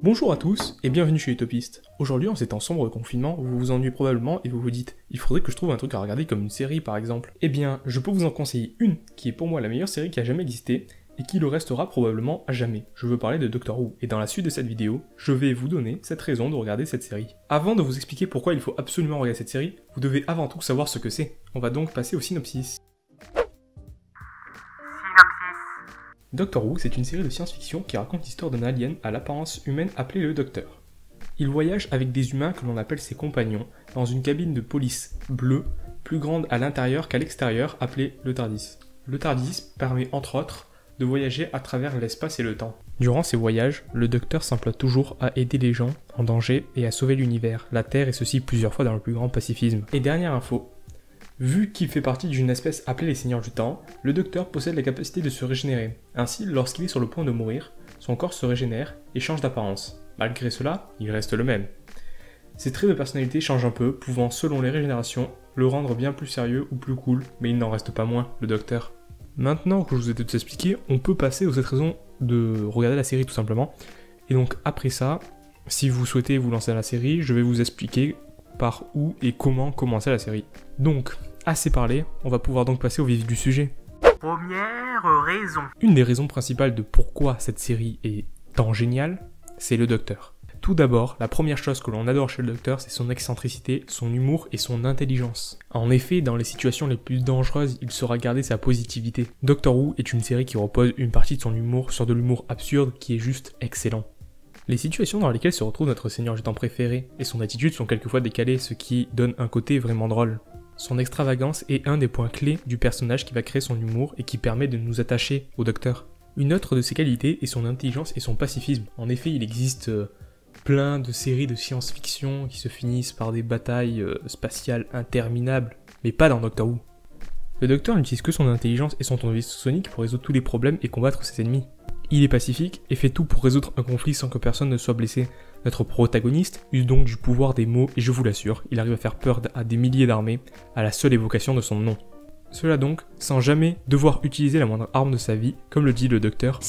Bonjour à tous et bienvenue chez Utopiste. Aujourd'hui, en ces temps sombres de confinement, vous vous ennuyez probablement et vous vous dites « Il faudrait que je trouve un truc à regarder comme une série par exemple ». Eh bien, je peux vous en conseiller une qui est pour moi la meilleure série qui a jamais existé et qui le restera probablement à jamais. Je veux parler de Doctor Who et dans la suite de cette vidéo, je vais vous donner cette raison de regarder cette série. Avant de vous expliquer pourquoi il faut absolument regarder cette série, vous devez avant tout savoir ce que c'est. On va donc passer au synopsis. Doctor Who, c'est une série de science-fiction qui raconte l'histoire d'un alien à l'apparence humaine appelé le Docteur. Il voyage avec des humains que l'on appelle ses compagnons dans une cabine de police bleue, plus grande à l'intérieur qu'à l'extérieur, appelée le TARDIS. Le TARDIS permet entre autres de voyager à travers l'espace et le temps. Durant ces voyages, le Docteur s'emploie toujours à aider les gens en danger et à sauver l'univers, la Terre et ceci plusieurs fois dans le plus grand pacifisme. Et dernière info. Vu qu'il fait partie d'une espèce appelée les Seigneurs du Temps, le Docteur possède la capacité de se régénérer. Ainsi, lorsqu'il est sur le point de mourir, son corps se régénère et change d'apparence. Malgré cela, il reste le même. Ses traits de personnalité changent un peu, pouvant, selon les régénérations, le rendre bien plus sérieux ou plus cool, mais il n'en reste pas moins, le Docteur. Maintenant que je vous ai tout expliqué, on peut passer aux 7 raisons de regarder la série tout simplement. Et donc après ça, si vous souhaitez vous lancer à la série, je vais vous expliquer par où et comment commencer la série. Donc, assez parlé, on va pouvoir donc passer au vif du sujet. Première raison. Une des raisons principales de pourquoi cette série est tant géniale, c'est le Docteur. Tout d'abord, la première chose que l'on adore chez le Docteur, c'est son excentricité, son humour et son intelligence. En effet, dans les situations les plus dangereuses, il saura garder sa positivité. Doctor Who est une série qui repose une partie de son humour sur de l'humour absurde qui est juste excellent. Les situations dans lesquelles se retrouve notre Seigneur du Temps préféré et son attitude sont quelquefois décalées, ce qui donne un côté vraiment drôle. Son extravagance est un des points clés du personnage qui va créer son humour et qui permet de nous attacher au Docteur. Une autre de ses qualités est son intelligence et son pacifisme. En effet, il existe plein de séries de science-fiction qui se finissent par des batailles spatiales interminables, mais pas dans Doctor Who. Le Docteur n'utilise que son intelligence et son tournevis sonique pour résoudre tous les problèmes et combattre ses ennemis. Il est pacifique et fait tout pour résoudre un conflit sans que personne ne soit blessé. Notre protagoniste use donc du pouvoir des mots et je vous l'assure, il arrive à faire peur à des milliers d'armées à la seule évocation de son nom. Cela donc, sans jamais devoir utiliser la moindre arme de sa vie, comme le dit le Docteur.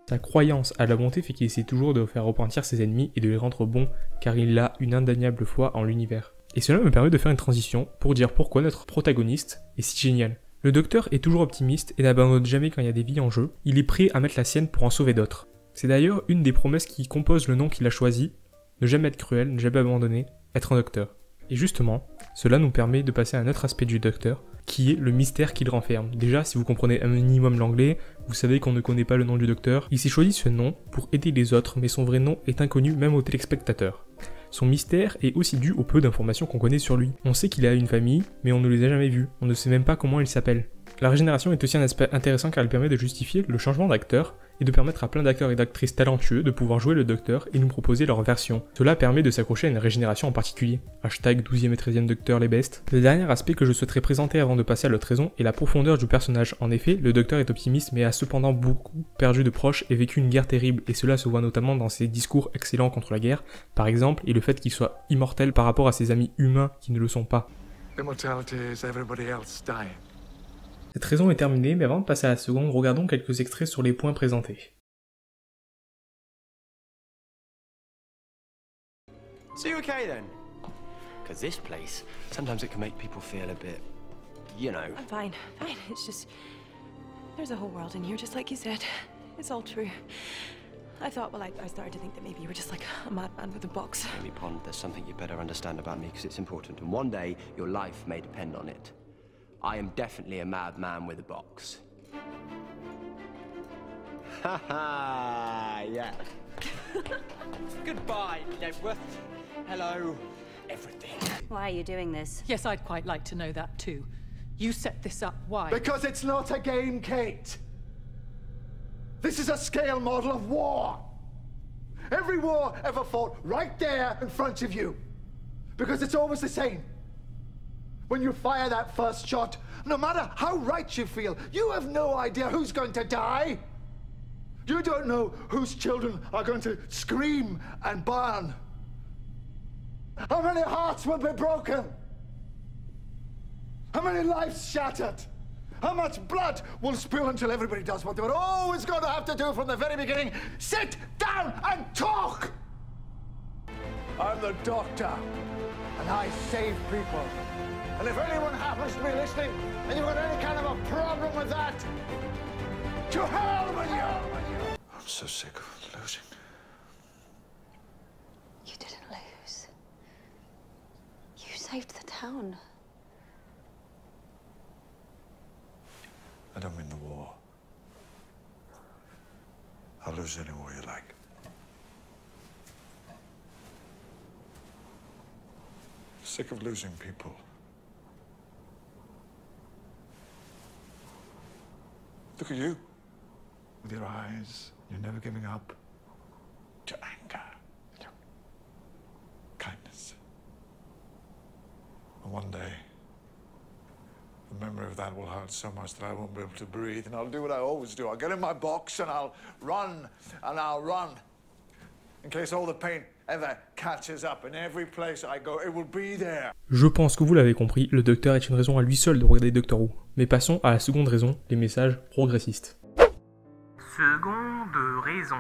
Sa croyance à la bonté fait qu'il essaie toujours de faire repentir ses ennemis et de les rendre bons, car il a une indéniable foi en l'univers. Et cela me permet de faire une transition pour dire pourquoi notre protagoniste est si génial. Le Docteur est toujours optimiste et n'abandonne jamais quand il y a des vies en jeu, il est prêt à mettre la sienne pour en sauver d'autres. C'est d'ailleurs une des promesses qui compose le nom qu'il a choisi, ne jamais être cruel, ne jamais abandonner, être un Docteur. Et justement, cela nous permet de passer à un autre aspect du Docteur, qui est le mystère qu'il renferme. Déjà, si vous comprenez un minimum l'anglais, vous savez qu'on ne connaît pas le nom du Docteur. Il s'est choisi ce nom pour aider les autres, mais son vrai nom est inconnu même aux téléspectateurs. Son mystère est aussi dû au peu d'informations qu'on connaît sur lui. On sait qu'il a une famille, mais on ne les a jamais vus. On ne sait même pas comment il s'appelle. La régénération est aussi un aspect intéressant car elle permet de justifier le changement d'acteur et de permettre à plein d'acteurs et d'actrices talentueux de pouvoir jouer le Docteur et nous proposer leur version. Cela permet de s'accrocher à une régénération en particulier. Hashtag 12e et 13e Docteur les bestes. Le dernier aspect que je souhaiterais présenter avant de passer à l'autre raison est la profondeur du personnage. En effet, le Docteur est optimiste mais a cependant beaucoup perdu de proches et vécu une guerre terrible et cela se voit notamment dans ses discours excellents contre la guerre, par exemple, et le fait qu'il soit immortel par rapport à ses amis humains qui ne le sont pas. Cette raison est terminée, mais avant de passer à la seconde, regardons quelques extraits sur les points présentés. So you okay then? Because this place, sometimes it can make people feel a bit, you know. I'm fine, fine. It's just, there's a whole world in here, just like you said. It's all true. I thought, well, I started to think that maybe you were just like a madman with a box. Amy Pond, there's something you better understand about me because it's important, and one day your life may depend on it. I am definitely a madman with a box. Haha, yeah. Goodbye, Nebworth. Hello, everything. Why are you doing this? Yes, I'd quite like to know that too. You set this up, why? Because it's not a game, Kate. This is a scale model of war. Every war ever fought right there in front of you. Because it's always the same. When you fire that first shot, no matter how right you feel, you have no idea who's going to die. You don't know whose children are going to scream and burn. How many hearts will be broken? How many lives shattered? How much blood will spill until everybody does what they were always going to have to do from the very beginning? Sit down and talk! I'm the doctor, and I save people. And if anyone happens to be listening, and you've got any kind of a problem with that, to hell with you! I'm so sick of losing. You didn't lose. You saved the town. I don't mean the war. I'll lose any war you like. Sick of losing people. Look at you. With your eyes, you're never giving up. Your anger, your kindness. And one day, the memory of that will hurt so much that I won't be able to breathe, and I'll do what I always do. I'll get in my box and I'll run, and I'll run. In case all the pain ever catches up, in every place I go, it will be there. Je pense que vous l'avez compris, le Docteur est une raison à lui seul de regarder Doctor Who. Mais passons à la seconde raison, les messages progressistes. Seconde raison.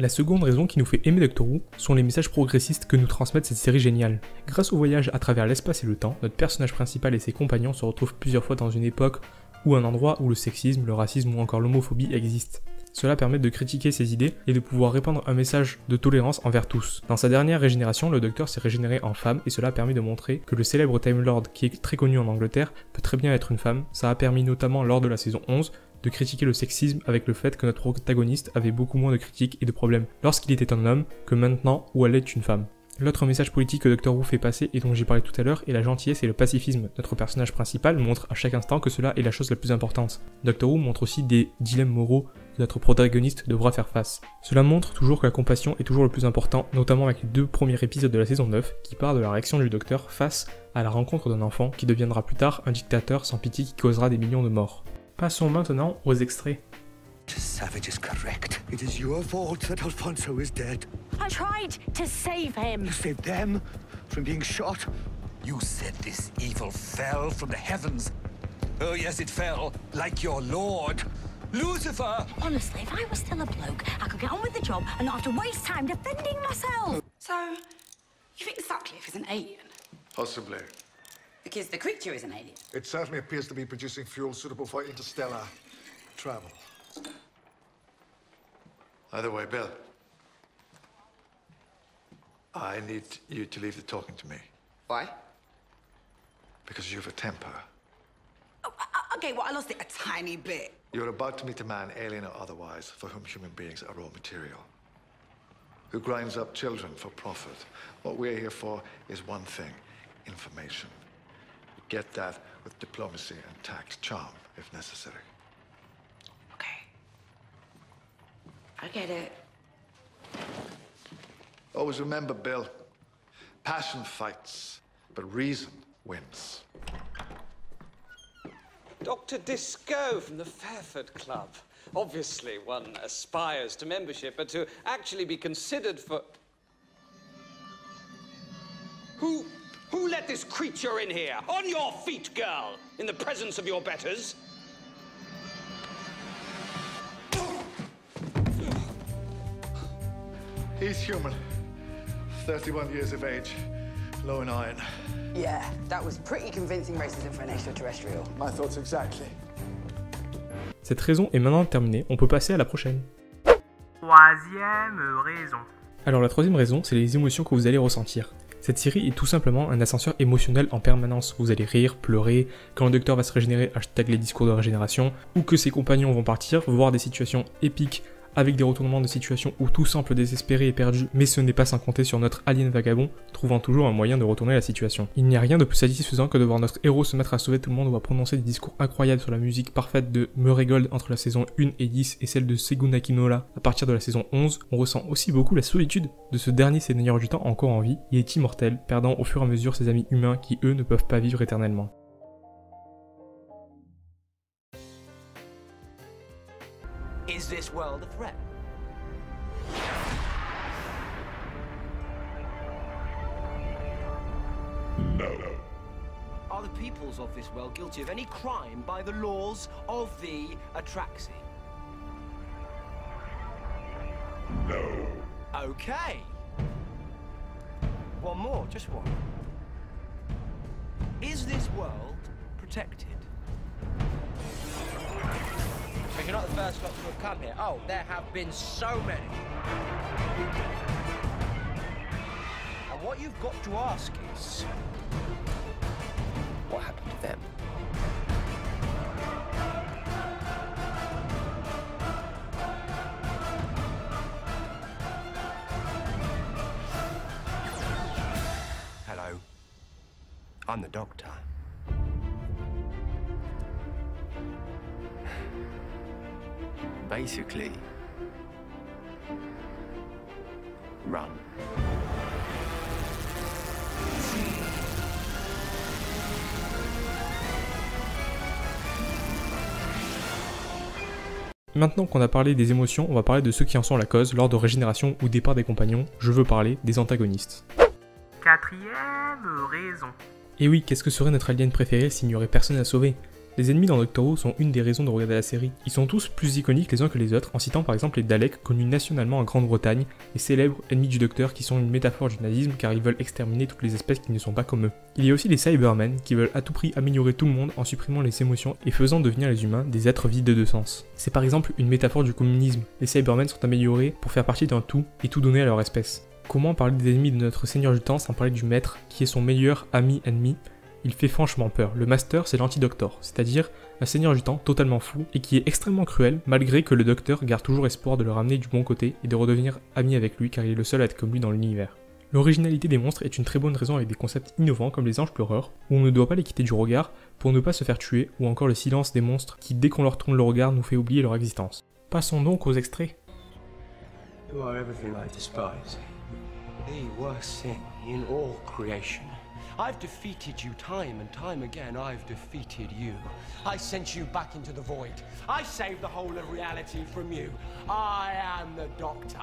La seconde raison qui nous fait aimer Doctor Who sont les messages progressistes que nous transmettent cette série géniale. Grâce au voyage à travers l'espace et le temps, notre personnage principal et ses compagnons se retrouvent plusieurs fois dans une époque ou un endroit où le sexisme, le racisme ou encore l'homophobie existent. Cela permet de critiquer ces idées et de pouvoir répandre un message de tolérance envers tous. Dans sa dernière régénération, le Docteur s'est régénéré en femme et cela a permis de montrer que le célèbre Time Lord, qui est très connu en Angleterre, peut très bien être une femme. Ça a permis notamment lors de la saison 11 de critiquer le sexisme avec le fait que notre protagoniste avait beaucoup moins de critiques et de problèmes lorsqu'il était un homme que maintenant où elle est une femme. L'autre message politique que Doctor Who fait passer et dont j'ai parlé tout à l'heure est la gentillesse et le pacifisme. Notre personnage principal montre à chaque instant que cela est la chose la plus importante. Doctor Who montre aussi des dilemmes moraux que notre protagoniste devra faire face. Cela montre toujours que la compassion est toujours le plus important, notamment avec les 2 premiers épisodes de la saison 9 qui parlent de la réaction du Docteur face à la rencontre d'un enfant qui deviendra plus tard un dictateur sans pitié qui causera des millions de morts. Passons maintenant aux extraits. Savage is correct. It is your fault that Alfonso is dead. I tried to save him. You saved them from being shot. You said this evil fell from the heavens. Oh yes, it fell, like your lord, Lucifer. Honestly, if I was still a bloke, I could get on with the job and not have to waste time defending myself. So, you think Sutcliffe is an alien? Possibly. Because the creature is an alien. It certainly appears to be producing fuel suitable for interstellar travel. Either way, Bill, I need you to leave the talking to me. Why? Because you have a temper. Oh, okay, well, I lost it a tiny bit. You're about to meet a man, alien or otherwise, for whom human beings are raw material. Who grinds up children for profit. What we're here for is one thing, information. Get that with diplomacy and tact, charm, if necessary. Okay. I get it. Always remember, Bill, passion fights, but reason wins. Dr. Disco from the Fairford Club. Obviously, one aspires to membership, but to actually be considered for... Who let this creature in here? On your feet, girl! In the presence of your betters! He's human. 31 years of age, low in iron. Yeah, that was pretty convincing racism for an extraterrestrial. My thoughts exactly. Cette raison est maintenant terminée, on peut passer à la prochaine. Troisième raison. Alors la troisième raison, c'est les émotions que vous allez ressentir. Cette série est tout simplement un ascenseur émotionnel en permanence. Vous allez rire, pleurer, quand le Docteur va se régénérer, hashtag les discours de régénération, ou que ses compagnons vont partir, voir des situations épiques avec des retournements de situation où tout semble désespéré et perdu, mais ce n'est pas sans compter sur notre alien vagabond, trouvant toujours un moyen de retourner la situation. Il n'y a rien de plus satisfaisant que de voir notre héros se mettre à sauver tout le monde ou à prononcer des discours incroyables sur la musique parfaite de Murray Gold entre la saison 1 et 10 et celle de Seguna Kinola à partir de la saison 11. On ressent aussi beaucoup la solitude de ce dernier seigneur du temps encore en vie. Il est immortel, perdant au fur et à mesure ses amis humains qui eux ne peuvent pas vivre éternellement. Is this world a threat? No. Are the people mortals of this world guilty of any crime by the laws of the Atraxi? No. Okay. One more, just one. Is this world protected? But you're not the first lot to have come here. Oh, there have been so many. And what you've got to ask is, what happened to them? Hello. I'm the Doctor. Basically, run. Maintenant qu'on a parlé des émotions, on va parler de ceux qui en sont la cause lors de régénération ou départ des compagnons. Je veux parler des antagonistes. Quatrième raison. Et oui, qu'est-ce que serait notre alien préféré s'il n'y aurait personne à sauver? Les ennemis dans Doctor Who sont une des raisons de regarder la série. Ils sont tous plus iconiques les uns que les autres, en citant par exemple les Daleks, connus nationalement en Grande-Bretagne, et célèbres ennemis du Docteur qui sont une métaphore du nazisme car ils veulent exterminer toutes les espèces qui ne sont pas comme eux. Il y a aussi les Cybermen qui veulent à tout prix améliorer tout le monde en supprimant les émotions et faisant devenir les humains des êtres vides de sens. C'est par exemple une métaphore du communisme. Les Cybermen sont améliorés pour faire partie d'un tout et tout donner à leur espèce. Comment parler des ennemis de notre Seigneur du Temps sans parler du Maître qui est son meilleur ami ennemi? Il fait franchement peur. Le Master, c'est l'anti-Doctor, c'est-à-dire un Seigneur du Temps totalement fou et qui est extrêmement cruel, malgré que le Docteur garde toujours espoir de le ramener du bon côté et de redevenir ami avec lui car il est le seul à être comme lui dans l'univers. L'originalité des monstres est une très bonne raison avec des concepts innovants comme les anges pleureurs, où on ne doit pas les quitter du regard pour ne pas se faire tuer, ou encore le silence des monstres qui, dès qu'on leur tourne le regard, nous fait oublier leur existence. Passons donc aux extraits. You are everything I despise. The worst thing in all creation. I've defeated you time and time again. I've defeated you. I sent you back into the void. I saved the whole of reality from you. I am the Doctor.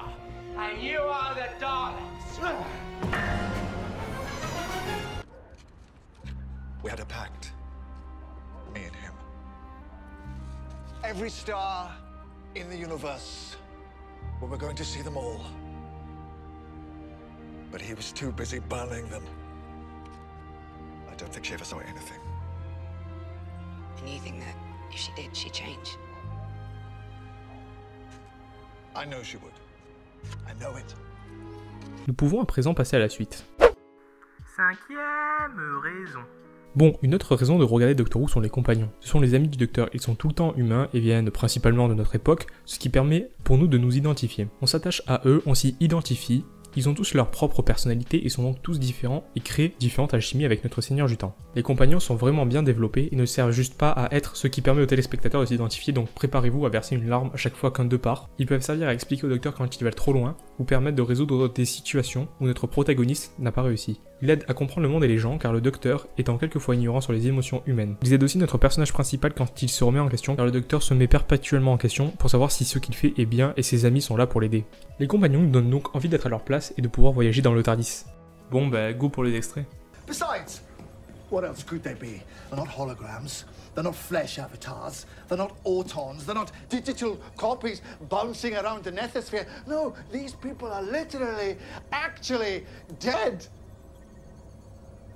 And you are the Daleks. We had a pact. Me and him. Every star in the universe. We were going to see them all. But he was too busy burning them. I don't think she ever saw anything. And you think that if she did, she'd change? I know she would. I know it. Nous pouvons à présent passer à la suite. Cinquième raison. Bon, une autre raison de regarder Doctor Who sont les compagnons. Ce sont les amis du Docteur, ils sont tout le temps humains et viennent principalement de notre époque, ce qui permet pour nous de nous identifier. On s'attache à eux, on s'y identifie. Ils ont tous leur propre personnalité et sont donc tous différents et créent différentes alchimies avec notre Seigneur du Temps. Les compagnons sont vraiment bien développés et ne servent juste pas à être ce qui permet aux téléspectateurs de s'identifier, donc préparez-vous à verser une larme à chaque fois qu'un d'eux part. Ils peuvent servir à expliquer au Docteur quand il va trop loin, ou permettre de résoudre des situations où notre protagoniste n'a pas réussi. Il aide à comprendre le monde et les gens car le Docteur étant quelquefois ignorant sur les émotions humaines. Ils aident aussi notre personnage principal quand il se remet en question car le Docteur se met perpétuellement en question pour savoir si ce qu'il fait est bien et ses amis sont là pour l'aider. Les compagnons nous donnent donc envie d'être à leur place et de pouvoir voyager dans le TARDIS. Bon bah go pour les extraits. Besides, what else could they be? They're not holograms. They're not flesh avatars. They're not autons. They're not digital copies bouncing around the nethosphere. No, these people are literally, actually dead.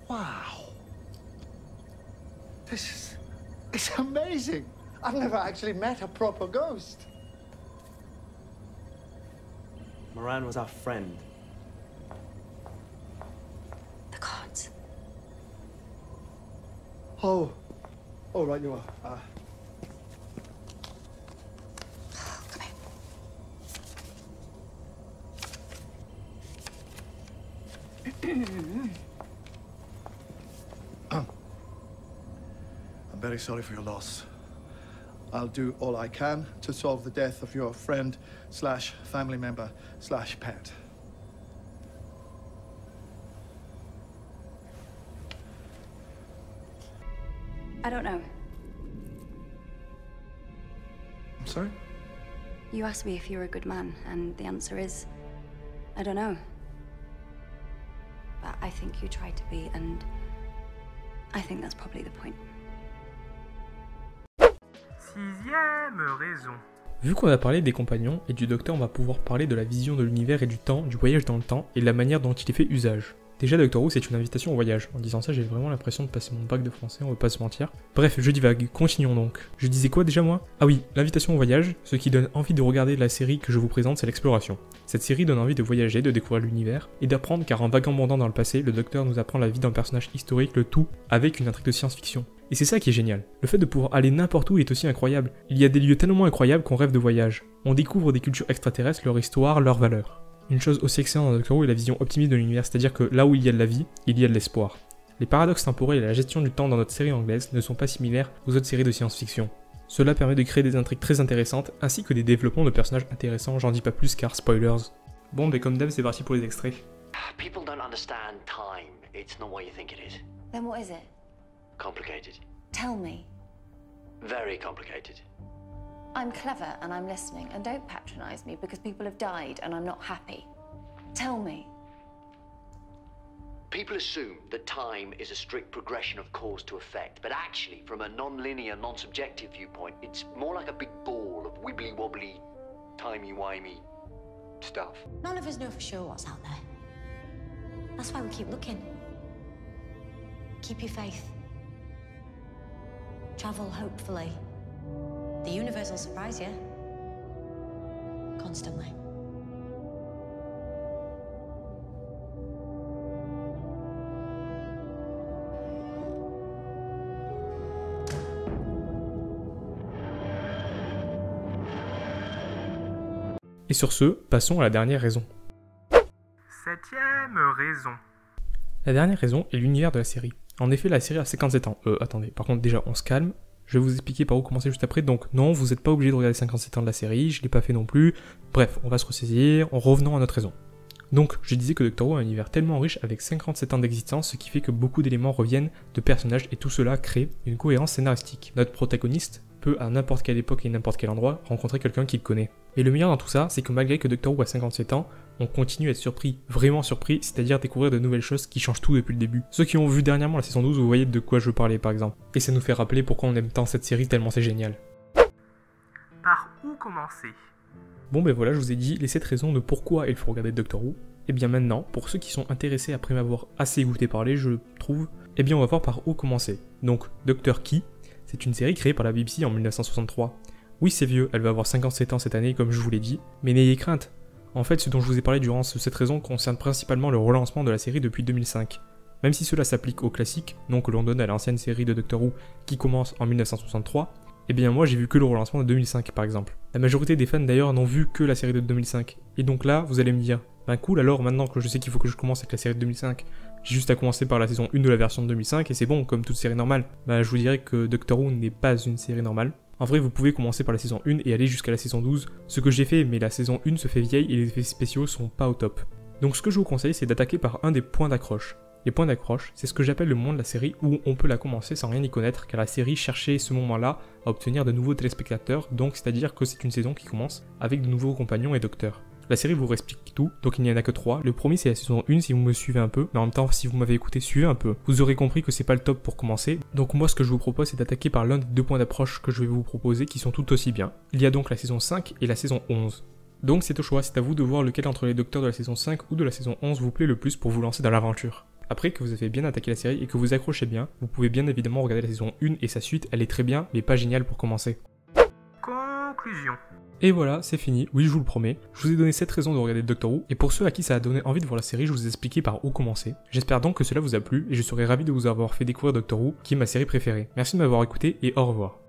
Wow. It's amazing. I've never actually met a proper ghost. Moran was our friend. The cards. Oh. Oh, right you are. Come here. I'm very sorry for your loss. I'll do all I can to solve the death of your friend / family member / pet. I don't know. I'm sorry? You asked me if you're a good man, and the answer is, I don't know. But I think you tried to be, and I think that's probably the point. 6e raison. Vu qu'on a parlé des compagnons et du docteur, on va pouvoir parler de la vision de l'univers et du temps, du voyage dans le temps et de la manière dont il est fait usage. Déjà, Doctor Who, c'est une invitation au voyage. En disant ça, j'ai vraiment l'impression de passer mon bac de français, on va pas se mentir. Bref, je divague, continuons donc. Je disais quoi déjà moi? Ah oui, l'invitation au voyage, ce qui donne envie de regarder la série que je vous présente, c'est l'exploration. Cette série donne envie de voyager, de découvrir l'univers, et d'apprendre car en vagabondant dans le passé, le Docteur nous apprend la vie d'un personnage historique, le tout avec une intrigue de science-fiction. Et c'est ça qui est génial. Le fait de pouvoir aller n'importe où est aussi incroyable. Il y a des lieux tellement incroyables qu'on rêve de voyage. On découvre des cultures extraterrestres, leur histoire, leurs valeurs. Une chose aussi excellente dans Doctor Who est la vision optimiste de l'univers, c'est-à-dire que là où il y a de la vie, il y a de l'espoir. Les paradoxes temporels et la gestion du temps dans notre série anglaise ne sont pas similaires aux autres séries de science-fiction. Cela permet de créer des intrigues très intéressantes, ainsi que des développements de personnages intéressants, j'en dis pas plus car spoilers. Bon, mais comme d'hab, c'est parti pour les extraits. People don't understand time. It's not what you think it is. Then what is it? Complicated. Tell me. Very complicated. I'm clever and I'm listening, and don't patronize me because people have died and I'm not happy. Tell me. People assume that time is a strict progression of cause to effect, but actually, from a non-linear, non-subjective viewpoint, it's more like a big ball of wibbly-wobbly, timey-wimey stuff. None of us know for sure what's out there. That's why we keep looking. Keep your faith. Travel hopefully. The universe will surprise you. Constantly. Et sur ce, passons à la dernière raison. 7e raison. La dernière raison est l'univers de la série. En effet, la série a 57 ans. Attendez, par contre déjà on se calme. Je vais vous expliquer par où commencer juste après. Donc non, vous n'êtes pas obligé de regarder 57 ans de la série, je l'ai pas fait non plus. Bref, on va se ressaisir, en revenant à notre raison. Donc, je disais que Doctor Who a un univers tellement riche avec 57 ans d'existence, ce qui fait que beaucoup d'éléments reviennent de personnages et tout cela crée une cohérence scénaristique. Notre protagoniste peut à n'importe quelle époque et n'importe quel endroit rencontrer quelqu'un qu'il connaît. Et le meilleur dans tout ça, c'est que malgré que Doctor Who a 57 ans, on continue à être surpris, vraiment surpris, c'est-à-dire découvrir de nouvelles choses qui changent tout depuis le début. Ceux qui ont vu dernièrement la saison 12, vous voyez de quoi je parlais par exemple. Et ça nous fait rappeler pourquoi on aime tant cette série tellement c'est génial. Par où commencer? Bon ben voilà, je vous ai dit les 7 raisons de pourquoi il faut regarder Doctor Who. Et bien maintenant, pour ceux qui sont intéressés après m'avoir assez écouté parler, je trouve, eh bien on va voir par où commencer. Donc, Doctor Qui, c'est une série créée par la BBC en 1963. Oui, c'est vieux, elle va avoir 57 ans cette année comme je vous l'ai dit, mais n'ayez crainte. En fait, ce dont je vous ai parlé durant cette raison concerne principalement le relancement de la série depuis 2005. Même si cela s'applique au classique, nom que l'on donne à l'ancienne série de Doctor Who qui commence en 1963, eh bien moi j'ai vu que le relancement de 2005 par exemple. La majorité des fans d'ailleurs n'ont vu que la série de 2005. Et donc là, vous allez me dire, ben cool alors maintenant que je sais qu'il faut que je commence avec la série de 2005, j'ai juste à commencer par la saison 1 de la version de 2005 et c'est bon, comme toute série normale. Ben je vous dirais que Doctor Who n'est pas une série normale. En vrai, vous pouvez commencer par la saison 1 et aller jusqu'à la saison 12, ce que j'ai fait, mais la saison 1 se fait vieille et les effets spéciaux sont pas au top. Donc ce que je vous conseille, c'est d'attaquer par un des points d'accroche. Les points d'accroche, c'est ce que j'appelle le moment de la série où on peut la commencer sans rien y connaître, car la série cherchait ce moment-là à obtenir de nouveaux téléspectateurs, donc c'est-à-dire que c'est une saison qui commence avec de nouveaux compagnons et docteurs. La série vous explique tout, donc il n'y en a que 3. Le premier c'est la saison 1 si vous me suivez un peu, mais en même temps si vous m'avez écouté, suivez un peu. Vous aurez compris que c'est pas le top pour commencer, donc moi ce que je vous propose c'est d'attaquer par l'un des 2 points d'approche que je vais vous proposer qui sont tout aussi bien. Il y a donc la saison 5 et la saison 11. Donc c'est au choix, c'est à vous de voir lequel entre les docteurs de la saison 5 ou de la saison 11 vous plaît le plus pour vous lancer dans l'aventure. Après que vous avez bien attaqué la série et que vous accrochez bien, vous pouvez bien évidemment regarder la saison 1 et sa suite, elle est très bien, mais pas géniale pour commencer. Conclusion. Et voilà, c'est fini, oui je vous le promets. Je vous ai donné 7 raisons de regarder Doctor Who, et pour ceux à qui ça a donné envie de voir la série, je vous ai expliqué par où commencer. J'espère donc que cela vous a plu, et je serai ravi de vous avoir fait découvrir Doctor Who, qui est ma série préférée. Merci de m'avoir écouté, et au revoir.